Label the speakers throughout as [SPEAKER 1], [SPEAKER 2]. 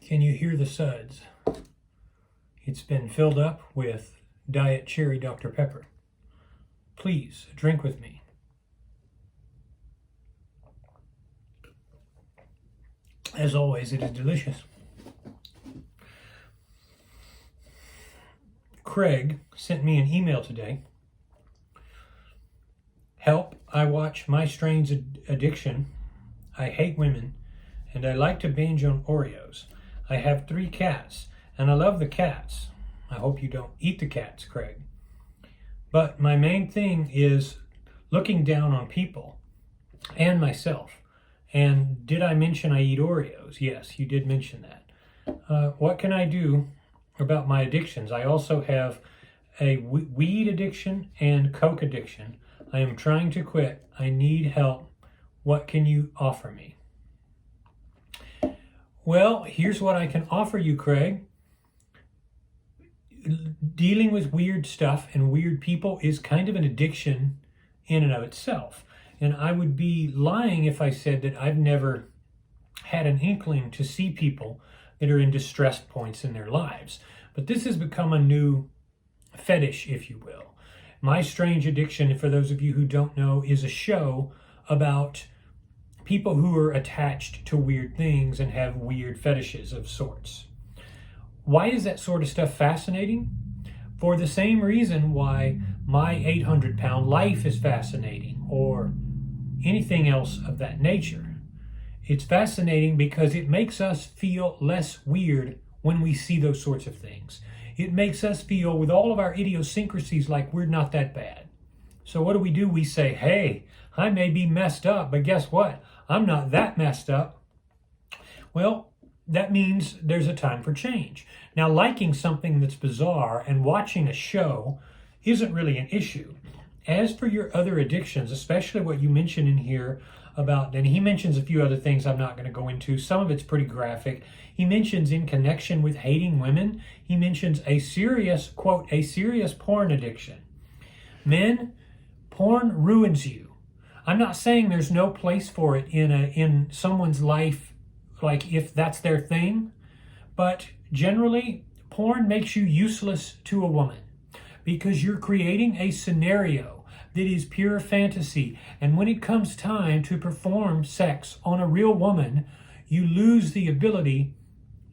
[SPEAKER 1] Can you hear the suds? It's been filled up with Diet Cherry Dr. Pepper. Please drink with me. As always, it is delicious. Craig sent me an email today. Help, I watch My Strange Addiction. I hate women, and I like to binge on Oreos. I have 3 cats, and I love the cats. I hope you don't eat the cats, Craig. But my main thing is looking down on people and myself. And did I mention I eat Oreos? Yes, you did mention that. What can I do about my addictions? I also have a weed addiction and Coke addiction. I am trying to quit. I need help. What can you offer me? Well, here's what I can offer you, Craig. Dealing with weird stuff and weird people is kind of an addiction in and of itself. And I would be lying if I said that I've never had an inkling to see people that are in distressed points in their lives. But this has become a new fetish, if you will. My Strange Addiction, for those of you who don't know, is a show about people who are attached to weird things and have weird fetishes of sorts. Why is that sort of stuff fascinating? For the same reason why My 800-Pound Life is fascinating, or anything else of that nature. It's fascinating because it makes us feel less weird when we see those sorts of things. It makes us feel, with all of our idiosyncrasies, like we're not that bad. So what do? We say, hey, I may be messed up, but guess what? I'm not that messed up. Well, that means there's a time for change. Now, liking something that's bizarre and watching a show isn't really an issue. As for your other addictions, especially what you mentioned in here about, and he mentions a few other things I'm not going to go into. Some of it's pretty graphic. He mentions in connection with hating women, he mentions a serious, quote, a serious porn addiction. Men, porn ruins you. I'm not saying there's no place for it in someone's life, like if that's their thing, but generally, porn makes you useless to a woman because you're creating a scenario that is pure fantasy. And when it comes time to perform sex on a real woman, you lose the ability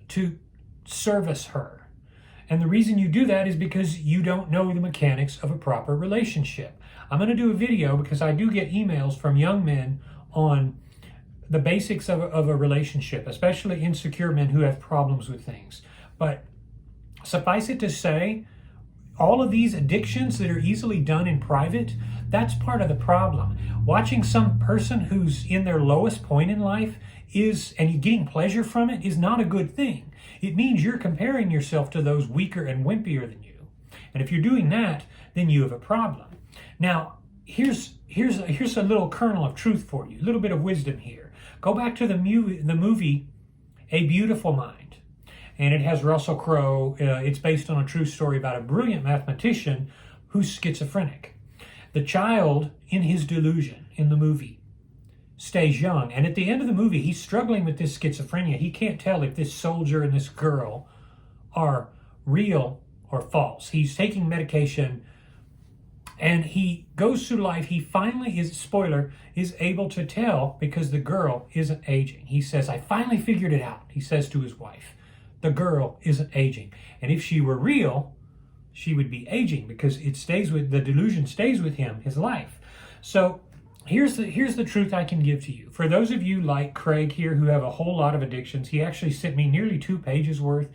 [SPEAKER 1] to service her. And the reason you do that is because you don't know the mechanics of a proper relationship. I'm going to do a video because I do get emails from young men on the basics of a relationship, especially insecure men who have problems with things. But suffice it to say, all of these addictions that are easily done in private, that's part of the problem. Watching some person who's in their lowest point in life and you're getting pleasure from it is not a good thing. It means you're comparing yourself to those weaker and wimpier than you. And if you're doing that, then you have a problem. Now, here's a little kernel of truth for you, a little bit of wisdom here. Go back to the movie A Beautiful Mind. And it has Russell Crowe. It's based on a true story about a brilliant mathematician who's schizophrenic. The child, in his delusion in the movie, stays young. And at the end of the movie, he's struggling with this schizophrenia. He can't tell if this soldier and this girl are real or false. He's taking medication, and he goes through life. He finally is able to tell because the girl isn't aging. He says, I finally figured it out, he says to his wife. The girl isn't aging. And if she were real, she would be aging because the delusion stays with him his life. So here's the truth I can give to you. For those of you like Craig here who have a whole lot of addictions, he actually sent me nearly 2 pages worth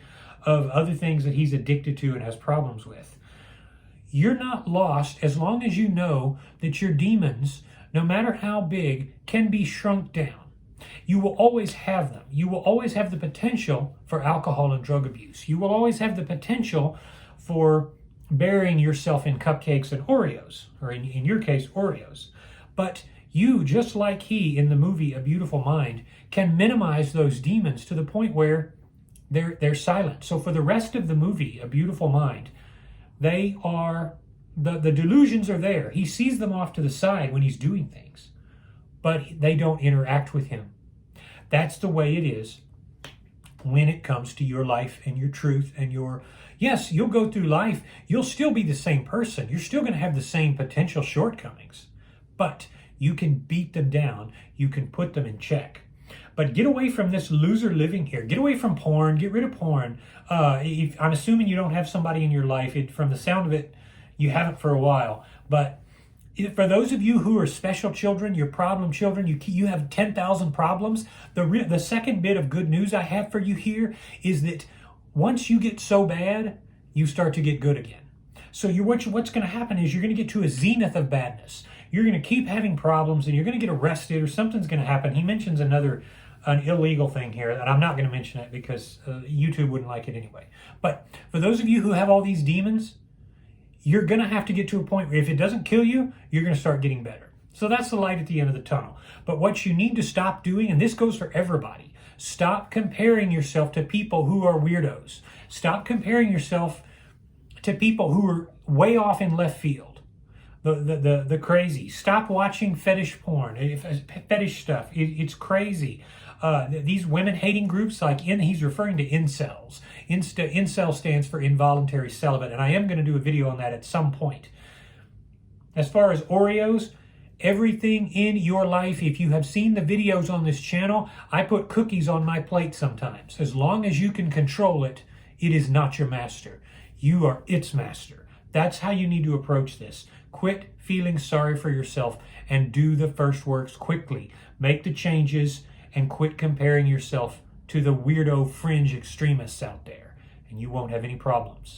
[SPEAKER 1] of other things that he's addicted to and has problems with. You're not lost as long as you know that your demons, no matter how big, can be shrunk down. You will always have them. You will always have the potential for alcohol and drug abuse. You will always have the potential for burying yourself in cupcakes and Oreos, or in your case, Oreos. But you, just like he in the movie A Beautiful Mind, can minimize those demons to the point where they're silent. So for the rest of the movie, A Beautiful Mind, they are, the delusions are there. He sees them off to the side when he's doing things, but they don't interact with him. That's the way it is when it comes to your life and your truth and your, yes, you'll go through life, you'll still be the same person, you're still going to have the same potential shortcomings, but you can beat them down, you can put them in check. But get away from this loser living here. Get away from porn. Get rid of porn. I'm assuming you don't have somebody in your life. From the sound of it, you haven't for a while. But for those of you who are special children, your problem children, you have 10,000 problems. The second bit of good news I have for you here is that once you get so bad, you start to get good again. So what's going to happen is you're going to get to a zenith of badness. You're going to keep having problems, and you're going to get arrested, or something's going to happen. He mentions an illegal thing here, and I'm not going to mention it because YouTube wouldn't like it anyway. But for those of you who have all these demons, you're going to have to get to a point where if it doesn't kill you, you're going to start getting better. So that's the light at the end of the tunnel. But what you need to stop doing, and this goes for everybody, stop comparing yourself to people who are weirdos. Stop comparing yourself to people who are way off in left field. The crazy. Stop watching fetish porn, fetish stuff. It's crazy. These women-hating groups, he's referring to incels. Incel stands for involuntary celibate, and I am going to do a video on that at some point. As far as Oreos, everything in your life, if you have seen the videos on this channel, I put cookies on my plate sometimes. As long as you can control it, it is not your master. You are its master. That's how you need to approach this. Quit feeling sorry for yourself and do the first works quickly. Make the changes and quit comparing yourself to the weirdo fringe extremists out there, and you won't have any problems.